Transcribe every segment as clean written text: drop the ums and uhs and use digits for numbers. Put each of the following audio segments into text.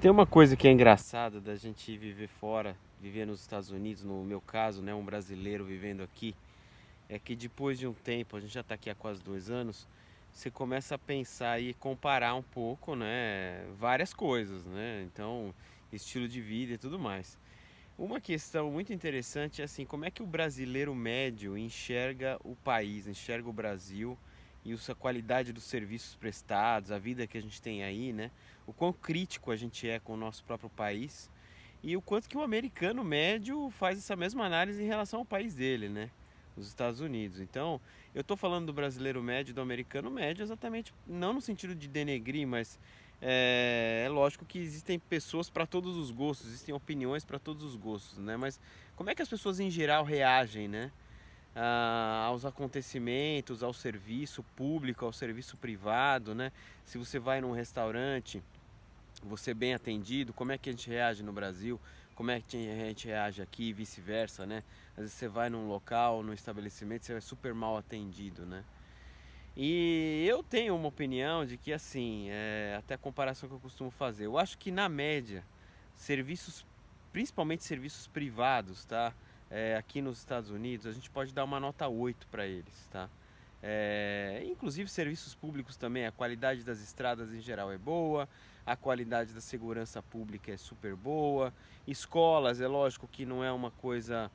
Tem uma coisa que é engraçada da gente viver fora, viver nos Estados Unidos, no meu caso, né, um brasileiro vivendo aqui, é que depois de um tempo, a gente já está aqui há quase 2 anos, você começa a pensar e comparar um pouco, né, várias coisas, né? Então, estilo de vida e tudo mais. Uma questão muito interessante é assim, como é que o brasileiro médio enxerga o país, enxerga o Brasil e a qualidade dos serviços prestados, a vida que a gente tem aí, né? O quão crítico a gente é com o nosso próprio país e o quanto que o americano médio faz essa mesma análise em relação ao país dele, né? Os Estados Unidos. Então, eu estou falando do brasileiro médio e do americano médio exatamente não no sentido de denegrir, mas é lógico que existem pessoas para todos os gostos, existem opiniões para todos os gostos, né? Mas como é que as pessoas em geral reagem, né? Aos acontecimentos, ao serviço público, ao serviço privado, né? Se você vai num restaurante, você bem atendido, como é que a gente reage no Brasil? Como é que a gente reage aqui e vice-versa, né? Às vezes você vai num local, num estabelecimento, você é super mal atendido, né? E eu tenho uma opinião de que, assim, até a comparação que eu costumo fazer, eu acho que na média, serviços, principalmente serviços privados, tá? Aqui nos Estados Unidos, a gente pode dar uma nota 8 para eles, tá? Inclusive serviços públicos também, a qualidade das estradas em geral é boa, a qualidade da segurança pública é super boa, escolas, é lógico que não é uma coisa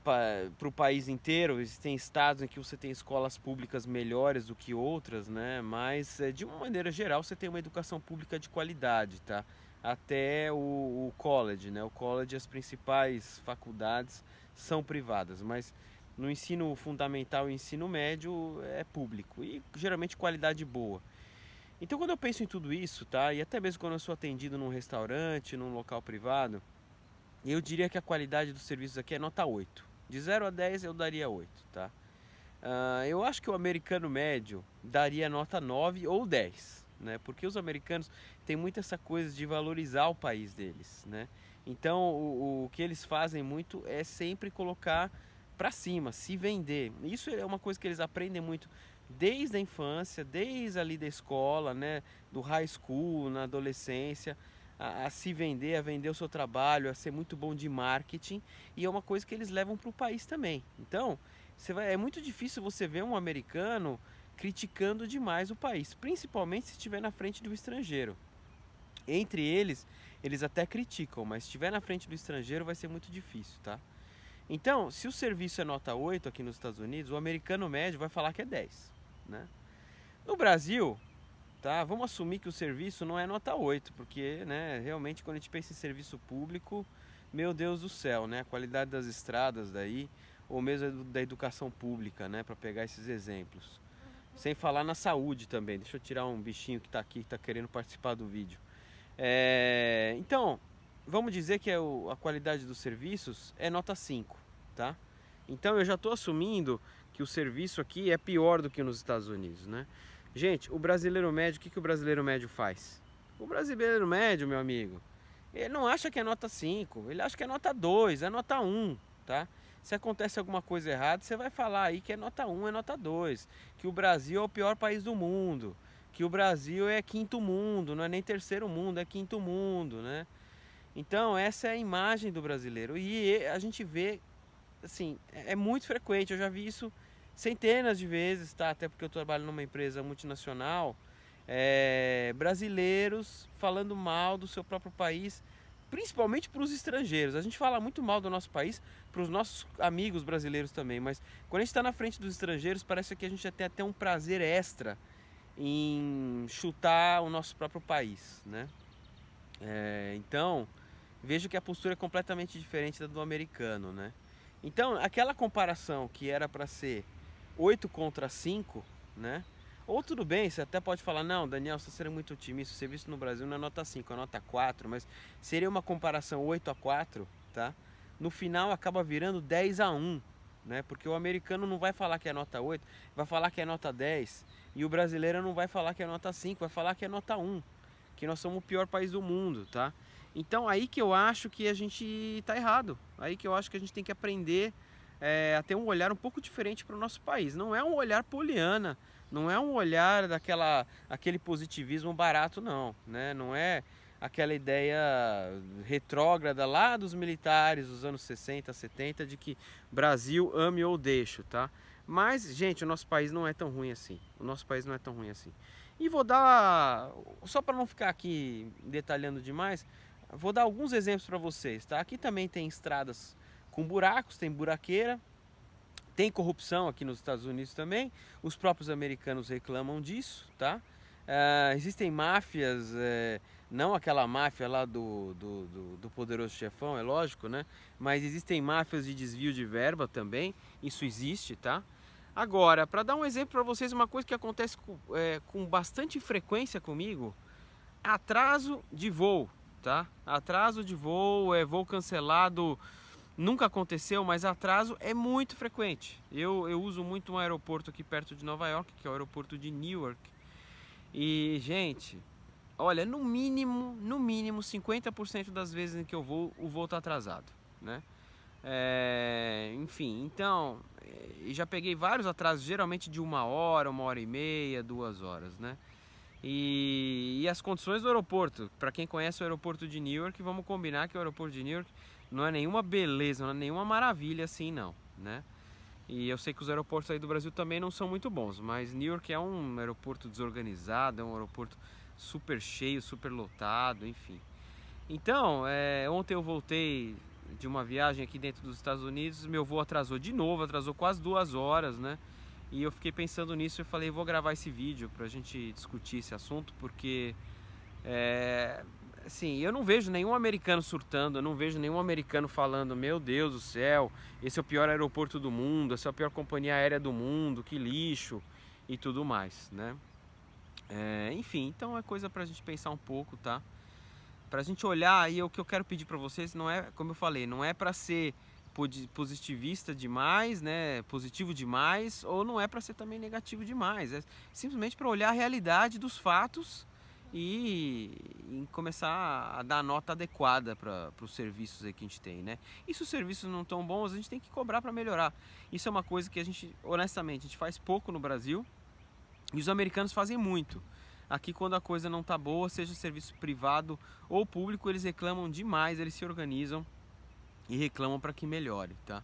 para o país inteiro, existem estados em que você tem escolas públicas melhores do que outras, né? Mas de uma maneira geral você tem uma educação pública de qualidade, tá? Até o college, né? O college, as principais faculdades são privadas, mas no ensino fundamental e ensino médio é público e geralmente qualidade boa. Então quando eu penso em tudo isso, tá? E até mesmo quando eu sou atendido num restaurante, num local privado, eu diria que a qualidade dos serviços aqui é nota 8. De 0 a 10 eu daria 8, tá? Eu acho que o americano médio daria nota 9 ou 10, né? Porque os americanos têm muito essa coisa de valorizar o país deles, né? Então o que eles fazem muito é sempre colocar para cima, se vender. Isso é uma coisa que eles aprendem muito desde a infância, desde ali da escola, né? Do high school, na adolescência a se vender, a vender o seu trabalho, a ser muito bom de marketing, e é uma coisa que eles levam para o país também. Então, é muito difícil você ver um americano criticando demais o país, principalmente se estiver na frente do estrangeiro. Entre eles, eles até criticam, mas se estiver na frente do estrangeiro vai ser muito difícil, tá? Então, se o serviço é nota 8 aqui nos Estados Unidos, o americano médio vai falar que é 10, né? No Brasil, tá? Vamos assumir que o serviço não é nota 8, porque, né, realmente quando a gente pensa em serviço público, meu Deus do céu, né? A qualidade das estradas daí, ou mesmo da educação pública, né, para pegar esses exemplos. Sem falar na saúde também. Deixa eu tirar um bichinho que está aqui, que está querendo participar do vídeo. Então, vamos dizer que a qualidade dos serviços é nota 5, tá? Então eu já estou assumindo que o serviço aqui é pior do que nos Estados Unidos, né? Gente, o brasileiro médio, o que o brasileiro médio faz? O brasileiro médio, meu amigo, ele não acha que é nota 5, ele acha que é nota 2, é nota 1, tá? Se acontece alguma coisa errada, você vai falar aí que é nota 1, é nota 2, que o Brasil é o pior país do mundo, que o Brasil é quinto mundo, não é nem terceiro mundo, é quinto mundo, né? Então, essa é a imagem do brasileiro. E a gente vê, assim, é muito frequente, eu já vi isso centenas de vezes, tá? Até porque eu trabalho numa empresa multinacional, brasileiros falando mal do seu próprio país, principalmente para os estrangeiros. A gente fala muito mal do nosso país para os nossos amigos brasileiros também, mas quando a gente está na frente dos estrangeiros, parece que a gente tem até um prazer extra em chutar o nosso próprio país, né? Então, vejo que a postura é completamente diferente da do americano, né? Então, aquela comparação que era para ser 8 contra 5, né? Ou tudo bem, você até pode falar, não, Daniel, você está sendo muito otimista, o serviço no Brasil não é nota 5, é nota 4, mas seria uma comparação 8 a 4, tá? No final acaba virando 10 a 1, né? Porque o americano não vai falar que é nota 8, vai falar que é nota 10, e o brasileiro não vai falar que é nota 5, vai falar que é nota 1, que nós somos o pior país do mundo, tá? Então aí que eu acho que a gente tá errado, aí que eu acho que a gente tem que aprender a ter um olhar um pouco diferente para o nosso país. Não é um olhar poliana, não é um olhar aquele positivismo barato, não, né? Não é aquela ideia retrógrada lá dos militares dos anos 60, 70, de que Brasil ame ou deixo, tá? Mas, gente, o nosso país não é tão ruim assim. O nosso país não é tão ruim assim. E vou dar, só para não ficar aqui detalhando demais, vou dar alguns exemplos para vocês, tá? Aqui também tem estradas com buracos, tem buraqueira, tem corrupção aqui nos Estados Unidos também. Os próprios americanos reclamam disso, tá? Existem máfias, não aquela máfia lá do Poderoso Chefão, é lógico, né? Mas existem máfias de desvio de verba também, isso existe, tá? Agora, para dar um exemplo para vocês, uma coisa que acontece com bastante frequência comigo, atraso de voo, tá? Atraso de voo, voo cancelado, nunca aconteceu, mas atraso é muito frequente. Eu uso muito um aeroporto aqui perto de Nova York, que é o aeroporto de Newark. E, gente, olha, no mínimo 50% das vezes em que eu vou, o voo tá atrasado, né? Enfim, então, já peguei vários atrasos, geralmente de 1 hora e meia, 2 horas, né? E as condições do aeroporto, para quem conhece o aeroporto de Newark, vamos combinar que o aeroporto de Newark não é nenhuma beleza, não é nenhuma maravilha assim não, né? E eu sei que os aeroportos aí do Brasil também não são muito bons, mas Newark é um aeroporto desorganizado, é um aeroporto super cheio, super lotado, enfim. Então, ontem eu voltei de uma viagem aqui dentro dos Estados Unidos, meu voo atrasou de novo, atrasou quase 2 horas, né? E eu fiquei pensando nisso e falei, vou gravar esse vídeo pra gente discutir esse assunto, porque assim, eu não vejo nenhum americano surtando, eu não vejo nenhum americano falando, meu Deus do céu, esse é o pior aeroporto do mundo, essa é a pior companhia aérea do mundo, que lixo e tudo mais, né? Enfim, então é coisa pra gente pensar um pouco, tá? Pra gente olhar, e o que eu quero pedir pra vocês não é, como eu falei, não é pra ser positivista demais, né, positivo demais, ou não é para ser também negativo demais, é simplesmente para olhar a realidade dos fatos e começar a dar a nota adequada para os serviços aí que a gente tem, né? E se os serviços não estão bons, a gente tem que cobrar para melhorar. Isso é uma coisa que a gente, honestamente, a gente faz pouco no Brasil e os americanos fazem muito. Aqui, quando a coisa não tá boa, seja serviço privado ou público, eles reclamam demais, eles se organizam e reclamam para que melhore, tá?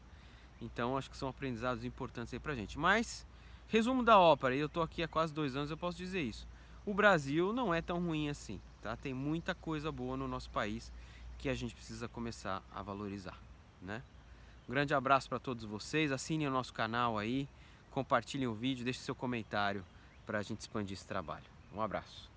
Então acho que são aprendizados importantes aí pra gente. Mas, resumo da ópera, e eu tô aqui há quase 2 anos, eu posso dizer isso. O Brasil não é tão ruim assim, tá? Tem muita coisa boa no nosso país que a gente precisa começar a valorizar, né? Um grande abraço para todos vocês, assinem o nosso canal aí, compartilhem o vídeo, deixe seu comentário para a gente expandir esse trabalho. Um abraço.